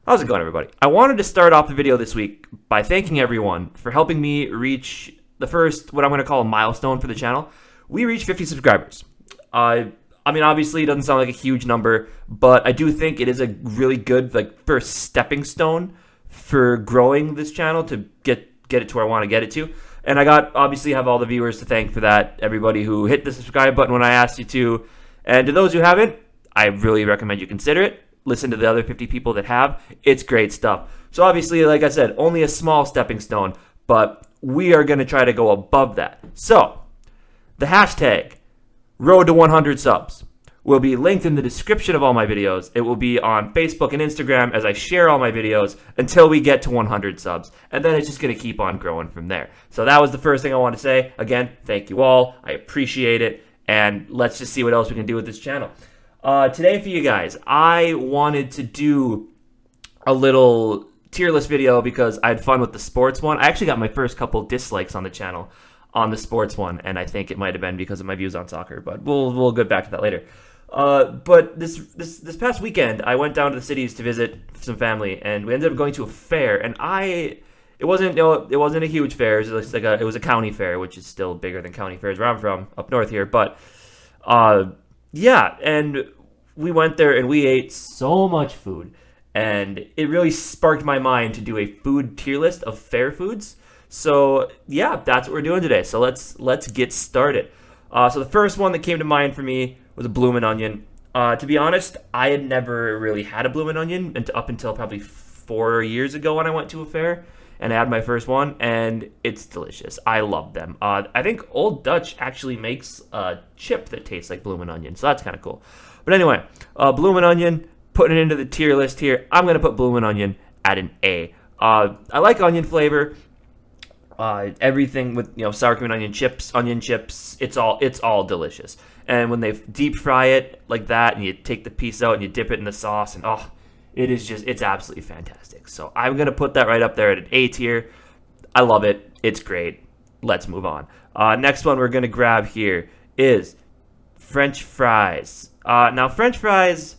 How's it going, everybody? I wanted to start off the video this week by thanking everyone for helping me reach the first, what I'm going to call a milestone for the channel. We reached 50 subscribers. I mean, obviously, it doesn't sound like a huge number, but I do think it is a really good, first stepping stone for growing this channel to get it to where I want to get it to. And obviously have all the viewers to thank for that, everybody who hit the subscribe button when I asked you to. And to those who haven't, I really recommend you consider it. Listen to the other 50 people that have. It's great stuff. So obviously, like I said, only a small stepping stone, but we are going to try to go above that. So, the hashtag Road to 100 subs will be linked in the description of all my videos. It will be on Facebook and Instagram as I share all my videos until we get to 100 subs. And then it's just going to keep on growing from there. So that was the first thing I want to say. Again, thank you all. I appreciate it. And let's just see what else we can do with this channel. Today for you guys, I wanted to do a little tier list video because I had fun with the sports one. I actually got my first couple dislikes on the channel on the sports one, and I think it might have been because of my views on soccer, but we'll get back to that later. But this past weekend, I went down to the cities to visit some family, and we ended up going to a fair. And it wasn't a huge fair. It was it was a county fair, which is still bigger than county fairs where I'm from, up north here. But yeah, and we went there and we ate so much food, and it really sparked my mind to do a food tier list of fair foods. So yeah, that's what we're doing today. So let's get started. So the first one that came to mind for me was a bloomin' onion. To be honest, I had never really had a bloomin' onion up until probably 4 years ago when I went to a fair and I had my first one, and it's delicious. I love them. I think Old Dutch actually makes a chip that tastes like bloomin' onion, so that's kind of cool. But anyway, bloomin' onion, putting it into the tier list here. I'm gonna put bloomin' onion at an A. I like onion flavor. Everything with sour cream and onion chips, it's all delicious. And when they deep fry it like that, and you take the piece out and you dip it in the sauce, and it's absolutely fantastic. So I'm gonna put that right up there at an A tier. I love it. It's great. Let's move on. Next one we're gonna grab here is French fries. Now French fries,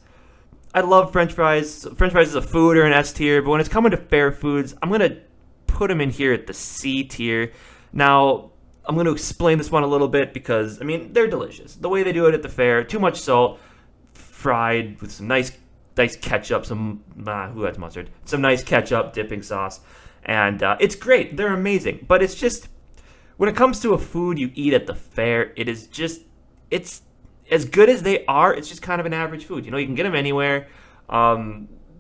I love French fries. French fries is a food or an S tier, but when it's coming to fair foods, I'm gonna put them in here at the C tier. Now, I'm going to explain this one a little bit because, I mean, they're delicious. The way they do it at the fair, too much salt, fried with some nice ketchup, who has mustard? Some nice ketchup, dipping sauce, and it's great. They're amazing. But it's just, when it comes to a food you eat at the fair, it's as good as they are, it's just kind of an average food. You can get them anywhere.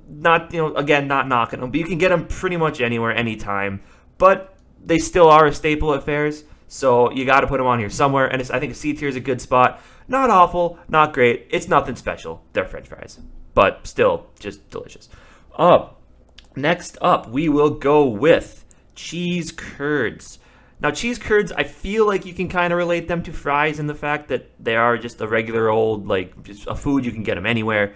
Not knocking them, but you can get them pretty much anywhere, anytime. But they still are a staple at fairs, so you got to put them on here somewhere. And I think a C tier is a good spot. Not awful, not great. It's nothing special. They're French fries, but still just delicious. Next up, we will go with cheese curds. Now, cheese curds, I feel like you can kind of relate them to fries in the fact that they are just a regular old, just a food. You can get them anywhere.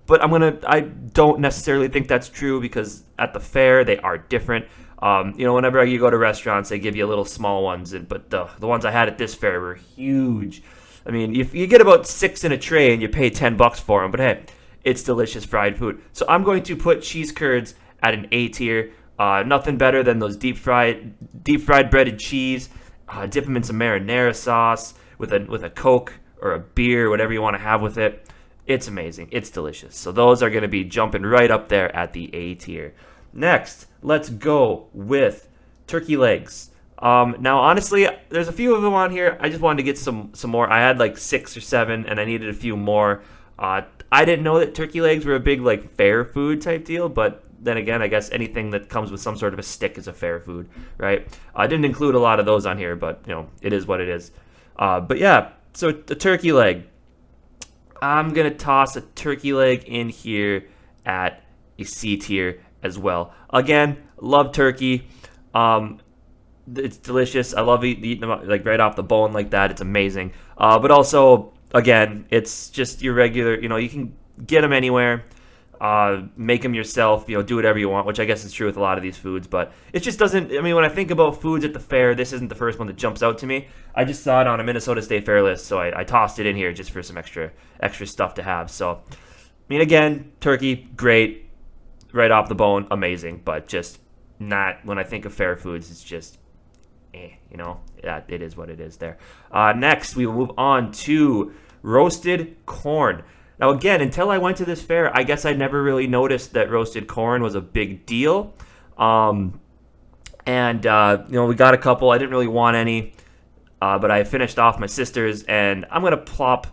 But I don't necessarily think that's true because at the fair, they are different. Whenever you go to restaurants, they give you little small ones. But the ones I had at this fair were huge. I mean, you get about 6 in a tray and you pay $10 for them. But hey, it's delicious fried food. So I'm going to put cheese curds at an A tier. Nothing better than those deep fried breaded cheese. Dip them in some marinara sauce with a Coke or a beer, whatever you want to have with it. It's amazing. It's delicious. So those are going to be jumping right up there at the A tier. Next, let's go with turkey legs. Now, honestly, there's a few of them on here. I just wanted to get some more. I had 6 or 7, and I needed a few more. I didn't know that turkey legs were a big fair food type deal, but then again, I guess anything that comes with some sort of a stick is a fair food, right? I didn't include a lot of those on here, but it is what it is. But yeah, so the turkey leg. I'm going to toss a turkey leg in here at a C tier as well. Again, love turkey. It's delicious. I love eating them right off the bone like that. It's amazing. But also, again, it's just your regular, you can get them anywhere. Make them yourself, do whatever you want, which I guess is true with a lot of these foods, but it just doesn't, when I think about foods at the fair, this isn't the first one that jumps out to me. I just saw it on a Minnesota State Fair list, so I tossed it in here just for some extra stuff to have. So, again, turkey, great, right off the bone, amazing, but just not, when I think of fair foods, it's just, yeah, it is what it is there. Next, we will move on to roasted corn. Now, again, until I went to this fair, I guess I never really noticed that roasted corn was a big deal. We got a couple. I didn't really want any, but I finished off my sister's, and I'm going to plop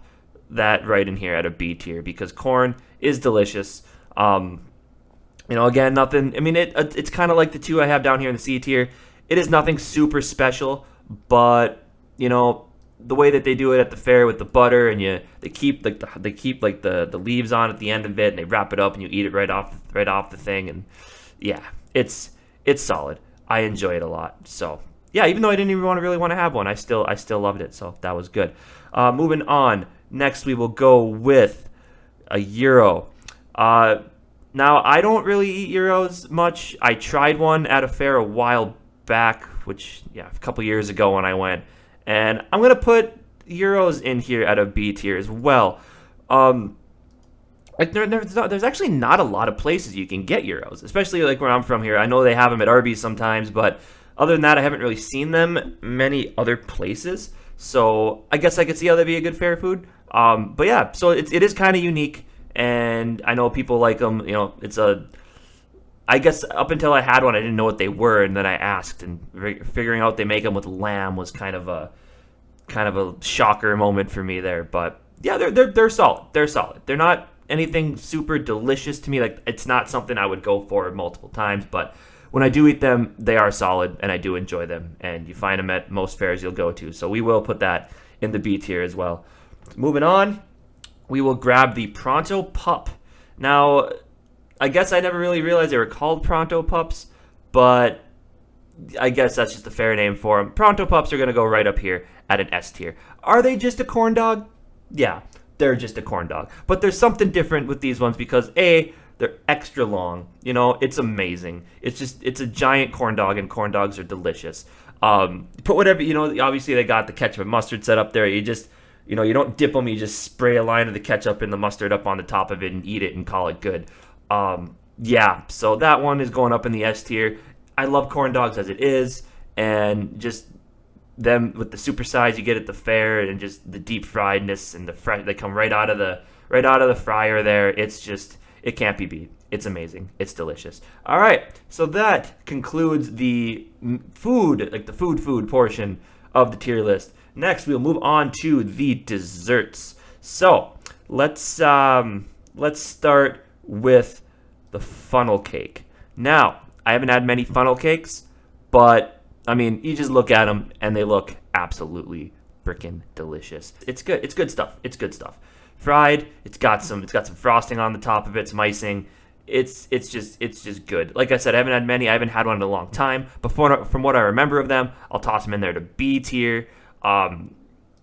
that right in here at a B tier because corn is delicious. Again, nothing. I mean, it's kind of like the two I have down here in the C tier. It is nothing super special, but the way that they do it at the fair with the butter, and they keep the leaves on at the end of it, and they wrap it up, and you eat it right off the thing, and yeah, it's solid. I enjoy it a lot. So yeah, even though I didn't even really want to have one, I still loved it. So that was good. Moving on. Next, we will go with a gyro. Now, I don't really eat gyros much. I tried one at a fair a while back, a couple years ago when I went. And I'm going to put gyros in here at a B tier as well. There's actually not a lot of places you can get gyros, especially like where I'm from here. I know they have them at Arby's sometimes, but other than that, I haven't really seen them many other places. So I guess I could see how that'd be a good fair food. But yeah, so it is kind of unique. And I know people like them. I guess up until I had one, I didn't know what they were, and then I asked, and figuring out they make them with lamb was kind of a shocker moment for me there. But yeah, they're solid. They're solid. They're not anything super delicious to me. Like, it's not something I would go for multiple times, but when I do eat them, they are solid, and I do enjoy them. And you find them at most fairs you'll go to. So we will put that in the B tier as well. Moving on. We will grab the Pronto Pup. Now, I guess I never really realized they were called Pronto Pups, but I guess that's just a fair name for them. Pronto Pups are going to go right up here at an S tier. Are they just a corn dog? Yeah, they're just a corn dog. But there's something different with these ones because, A, they're extra long. It's amazing. It's a giant corn dog, and corn dogs are delicious. Put whatever, obviously they got the ketchup and mustard set up there. You don't dip them, you just spray a line of the ketchup and the mustard up on the top of it and eat it and call it good. So that one is going up in the S tier. I love corn dogs as it is, and just them with the super size you get at the fair, and just the deep friedness and the fresh, they come right out of the fryer there. It can't be beat. It's amazing. It's delicious. All right, so that concludes the food, like the food portion of the tier list. Next, we'll move on to the desserts. So let's start with the funnel cake. Now, I haven't had many funnel cakes, but I mean, you just look at them and they look absolutely freaking delicious. It's good. It's good stuff. It's good stuff. Fried. It's got some frosting on the top of it. Some icing. It's just good. Like I said, I haven't had many. I haven't had one in a long time. But from what I remember of them, I'll toss them in there to B tier.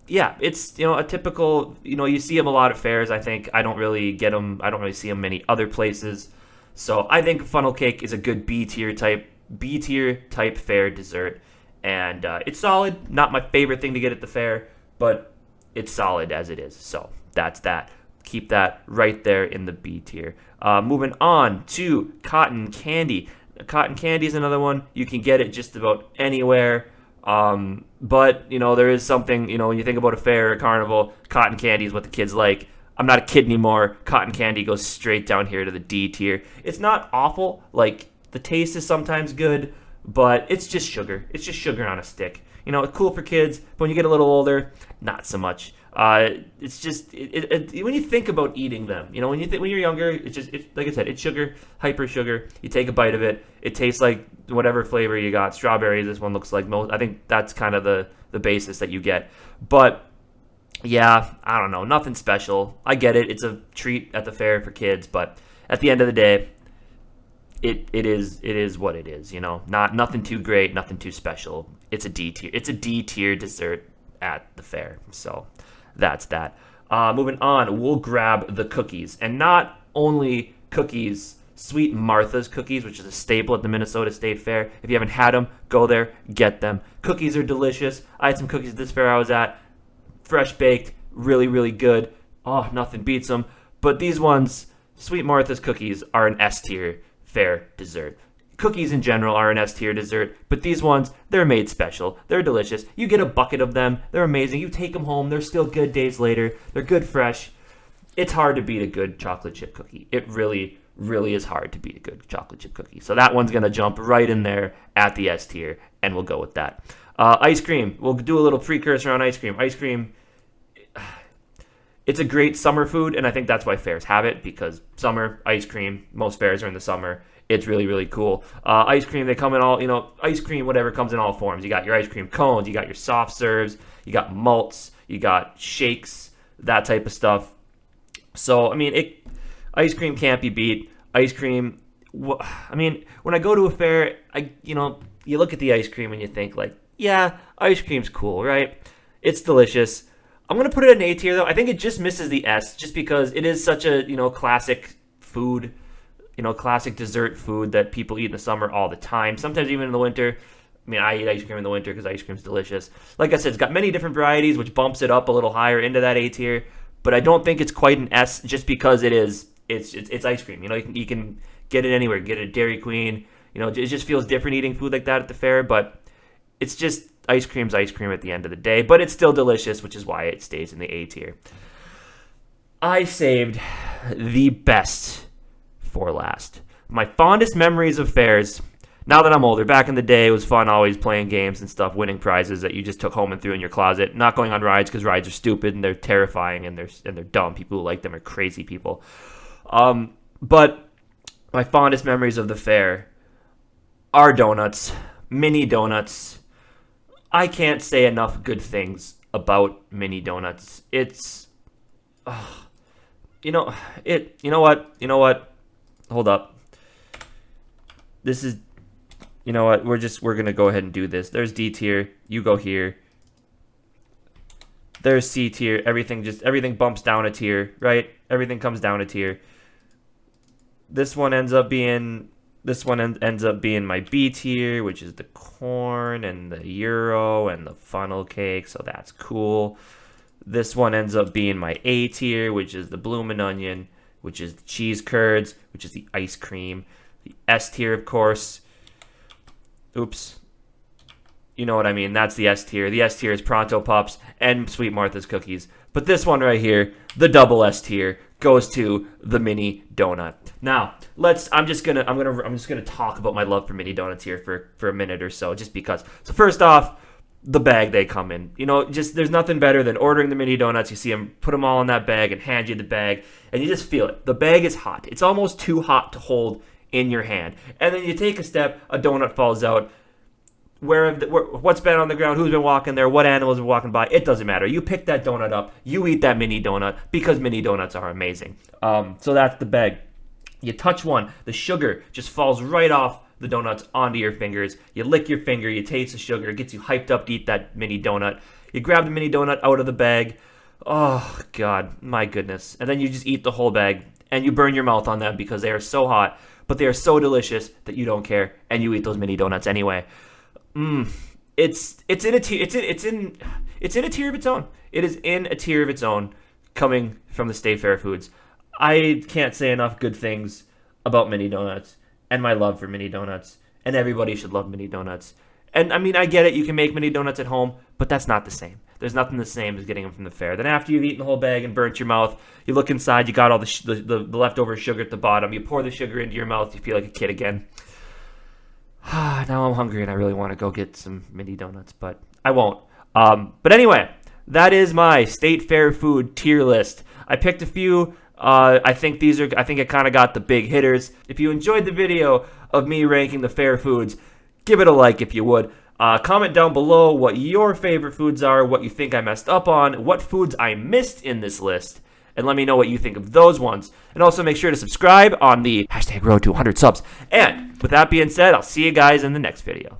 It's a typical. You see them a lot at fairs. I think I don't really get them. I don't really see them many other places. So I think funnel cake is a good B tier type fair dessert, and it's solid. Not my favorite thing to get at the fair, but it's solid as it is. So that's that. Keep that right there in the B tier. Moving on to cotton candy. Cotton candy is another one. You can get it just about anywhere. But there is something, when you think about a fair or a carnival, cotton candy is what the kids like. I'm not a kid anymore. Cotton candy goes straight down here to the D tier. It's not awful. Like, the taste is sometimes good, but it's just sugar. It's just sugar on a stick. It's cool for kids, but when you get a little older, not so much. It's just when you think about eating them, when you're younger, it's like I said, it's sugar, hyper sugar. You take a bite of it, it tastes like whatever flavor you got. Strawberries, this one looks like most. I think that's kind of the basis that you get. But yeah, I don't know, nothing special. I get it. It's a treat at the fair for kids, but at the end of the day, it is what it is. Nothing too great, nothing too special. It's a D tier. It's a D tier dessert at the fair. So that's that. Moving on, we'll grab the cookies, and not only cookies. Sweet Martha's cookies, which is a staple at the Minnesota State Fair. If you haven't had them, go there, get them. Cookies are delicious. I had some cookies at this fair I was at. Fresh baked, really, really good. Oh, nothing beats them. But these ones, Sweet Martha's cookies, are an S tier fair dessert. Cookies in general are an S tier dessert, but these ones, they're made special. They're delicious. You get a bucket of them. They're amazing. You take them home. They're still good days later. They're good fresh. It's hard to beat a good chocolate chip cookie. It really, really is hard to beat a good chocolate chip cookie. So that one's going to jump right in there at the S tier, and we'll go with that. Ice cream. We'll do a little precursor on ice cream. Ice cream, it's a great summer food, and I think that's why fairs have it, because summer, ice cream, most fairs are in the summer. It's really, really cool. Ice cream, they come in all, ice cream, whatever, comes in all forms. You got your ice cream cones, you got your soft serves, you got malts, you got shakes, that type of stuff. So, ice cream can't be beat. Ice cream, when I go to a fair, you look at the ice cream and you think, like, yeah, ice cream's cool, right? It's delicious. I'm going to put it in A tier, though. I think it just misses the S, just because it is such a, classic food, classic dessert food that people eat in the summer all the time. Sometimes even in the winter. I eat ice cream in the winter because ice cream's delicious. Like I said, it's got many different varieties, which bumps it up a little higher into that A tier. But I don't think it's quite an S, just because it's ice cream. You can get it anywhere. Get it at Dairy Queen. It just feels different eating food like that at the fair. But it's just ice cream's ice cream at the end of the day. But it's still delicious, which is why it stays in the A tier. I saved the best for last. My fondest memories of fairs, now that I'm older. Back in the day, it was fun always playing games and stuff, winning prizes that you just took home and threw in your closet. Not going on rides, because rides are stupid and they're terrifying and they're dumb. People who like them are crazy people. But my fondest memories of the fair are donuts, mini donuts. I can't say enough good things about mini donuts. It's, you know what? Hold up. This is, you know what? We're going to go ahead and do this. There's D tier. You go here. There's C tier. Everything bumps down a tier, right? Everything comes down a tier. This one ends up being my B tier, which is the corn and the gyro and the funnel cake, so that's cool. This one ends up being my A tier, which is the bloomin' onion, which is the cheese curds, which is the ice cream. The S tier, of course. Oops. You know what I mean. That's the S tier. The S tier is Pronto Pups and Sweet Martha's cookies. But this one right here, the double S tier, goes to the mini donut. Now, I'm just gonna talk about my love for mini donuts here for a minute or so, just because. So first off, the bag they come in. There's nothing better than ordering the mini donuts. You see them, put them all in that bag and hand you the bag, and you just feel it. The bag is hot. It's almost too hot to hold in your hand. And then you take a step, a donut falls out. What's been on the ground, who's been walking there, what animals are walking by, it doesn't matter. You pick that donut up, you eat that mini donut, because mini donuts are amazing. So that's the bag. You touch one, the sugar just falls right off the donuts onto your fingers. You lick your finger, you taste the sugar, it gets you hyped up to eat that mini donut. You grab the mini donut out of the bag. Oh, God, my goodness. And then you just eat the whole bag, and you burn your mouth on them because they are so hot, but they are so delicious that you don't care, and you eat those mini donuts anyway. It's in a tier. It's in a tier of its own. It is in a tier of its own, coming from the State Fair Foods. I can't say enough good things about mini donuts and my love for mini donuts. And everybody should love mini donuts. And I get it. You can make mini donuts at home, but that's not the same. There's nothing the same as getting them from the fair. Then after you've eaten the whole bag and burnt your mouth, you look inside. You got all the leftover sugar at the bottom. You pour the sugar into your mouth. You feel like a kid again. Now I'm hungry and I really want to go get some mini donuts, but I won't. But anyway, that is my State Fair food tier list. I picked a few. I think it kind of got the big hitters. If you enjoyed the video of me ranking the fair foods, give it a like if you would. Comment down below what your favorite foods are, what you think I messed up on, what foods I missed in this list, and let me know what you think of those ones. And also make sure to subscribe on the #road to 100 subs. And with that being said, I'll see you guys in the next video.